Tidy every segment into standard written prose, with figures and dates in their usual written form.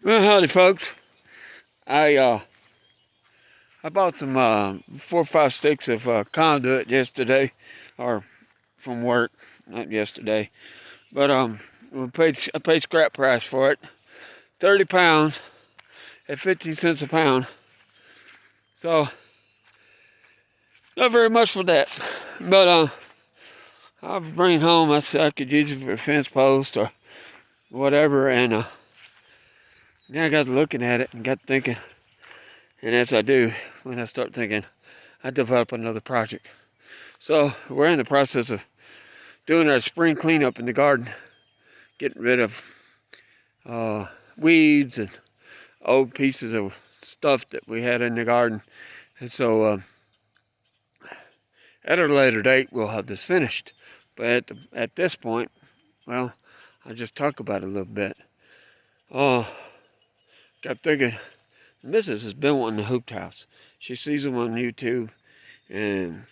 Well, howdy, folks. I bought some 4 or 5 sticks of conduit yesterday, or from work, not yesterday. But I paid scrap price for it, 30 pounds at 15 cents a pound. So not very much for that. But I'll bring it home. I said I could use it for a fence post or whatever. And then I got looking at it and got thinking. And as I do, when I start thinking, I develop another project. So we're in the process of doing our spring cleanup in the garden, getting rid of weeds and old pieces of stuff that we had in the garden. And so at a later date, we'll have this finished. But at this point, well, I'll just talk about it a little bit. Got thinking, the missus has been wanting a hooped house. She sees them on YouTube, and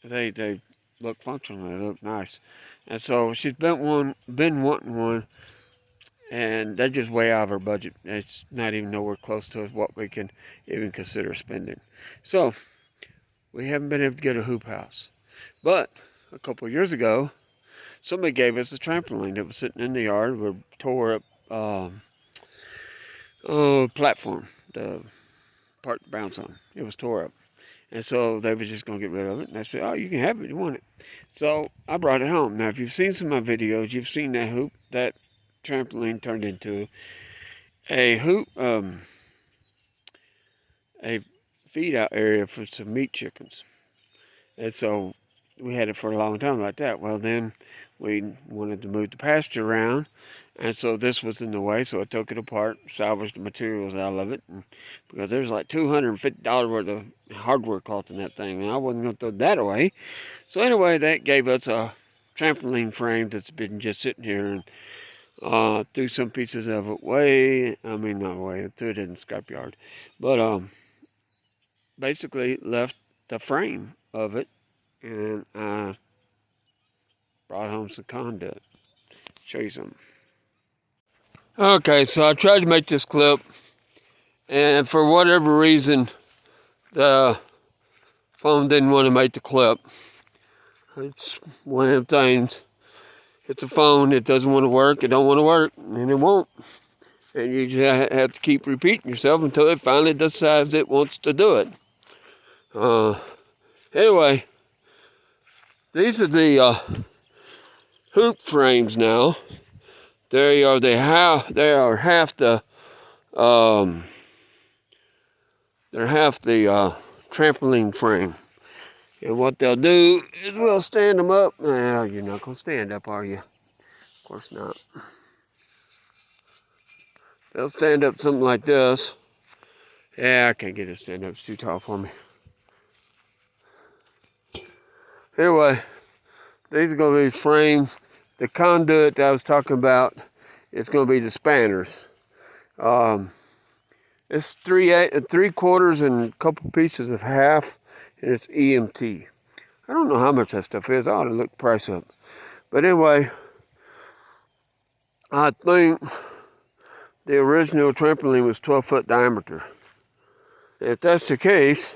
they look functional, they look nice. And so she's been wanting one, and they're just way out of her budget. It's not even nowhere close to what we can even consider spending. So we haven't been able to get a hoop house. But a couple of years ago, somebody gave us a trampoline that was sitting in the yard. We tore up platform, the part to bounce on. It was tore up. And so they were just going to get rid of it. And I said, oh, you can have it. You want it. So I brought it home. Now, if you've seen some of my videos, you've seen that hoop, that trampoline turned into a hoop, a feed out area for some meat chickens. And so we had it for a long time like that. Well, then we wanted to move the pasture around. And so this was in the way, so I took it apart, salvaged the materials out of it, and because there's like $250 worth of hardware cloth in that thing, and I wasn't going to throw that away. So anyway, that gave us a trampoline frame that's been just sitting here, and threw some pieces of it not away, threw it in the scrapyard. But basically left the frame of it, and I brought home some conduit. Show you some. Okay, so I tried to make this clip, and for whatever reason, the phone didn't want to make the clip. It's one of them things. It's a phone, it doesn't want to work, it don't want to work, and it won't. And you just have to keep repeating yourself until it finally decides it wants to do it. Anyway, these are the hoop frames now. They are half the trampoline frame. And what they'll do is we'll stand them up. Well, you're not gonna stand up, are you? Of course not. They'll stand up something like this. Yeah, I can't get it to stand up, it's too tall for me. Anyway, these are gonna be frames. The conduit that I was talking about is going to be the spanners. It's 3/4 and a couple pieces of half, and it's EMT. I don't know how much that stuff is. I ought to look the price up. But anyway, I think the original trampoline was 12-foot diameter. If that's the case,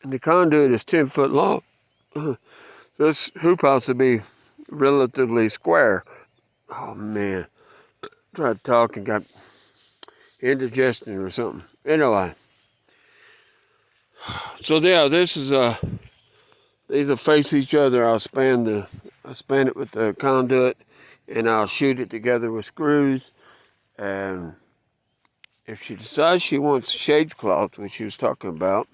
and the conduit is 10-foot long, this hoop house would be relatively square. Oh man, tried to talk and got indigestion or something. Anyway, so yeah, this is these will face each other. I'll span it with the conduit, and I'll shoot it together with screws. And if she decides she wants shade cloth, which she was talking about,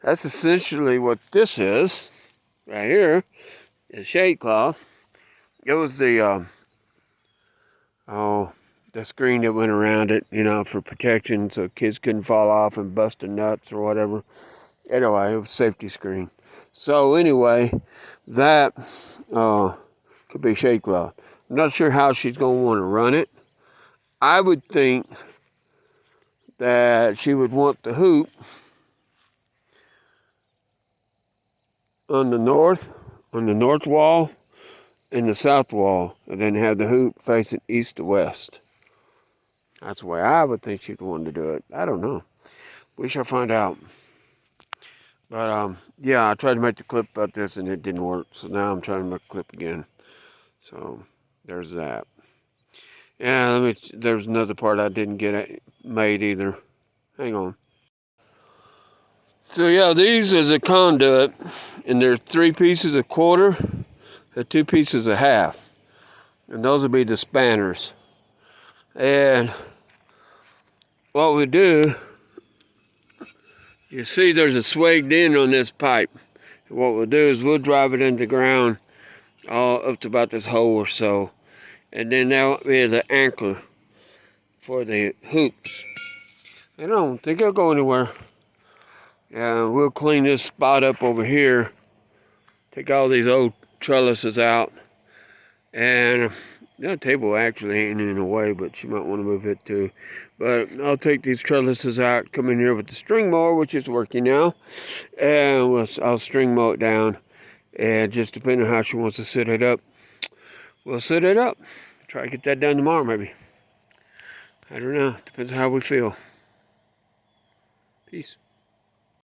that's essentially what this is right here. Is shade cloth. It was the screen that went around it, for protection, so kids couldn't fall off and bust their nuts or whatever. Anyway, it was a safety screen. So anyway, that could be shade cloth. I'm not sure how she's going to want to run it. I would think that she would want the hoop on the north wall and the south wall, and then have the hoop facing east to west. That's the way I would think she'd want to do it. I don't know. We shall find out. But yeah, I tried to make the clip about this and it didn't work. So now I'm trying to make a clip again. So there's that. Yeah, there's another part I didn't get made either. Hang on. So yeah, these are the conduit, and they're 3 pieces a quarter and 2 pieces a half. And those will be the spanners. And what we do, you see there's a swagged end on this pipe. And what we'll do is we'll drive it into the ground all up to about this hole or so. And then that'll be the anchor for the hoops. I don't think it'll go anywhere. Yeah, we'll clean this spot up over here. Take all these old trellises out. And the table actually ain't in the way, but you might want to move it too. But I'll take these trellises out, come in here with the string mower, which is working now. And I'll string mow it down. And just depending on how she wants to set it up, we'll set it up. Try to get that done tomorrow, maybe. I don't know. Depends on how we feel. Peace.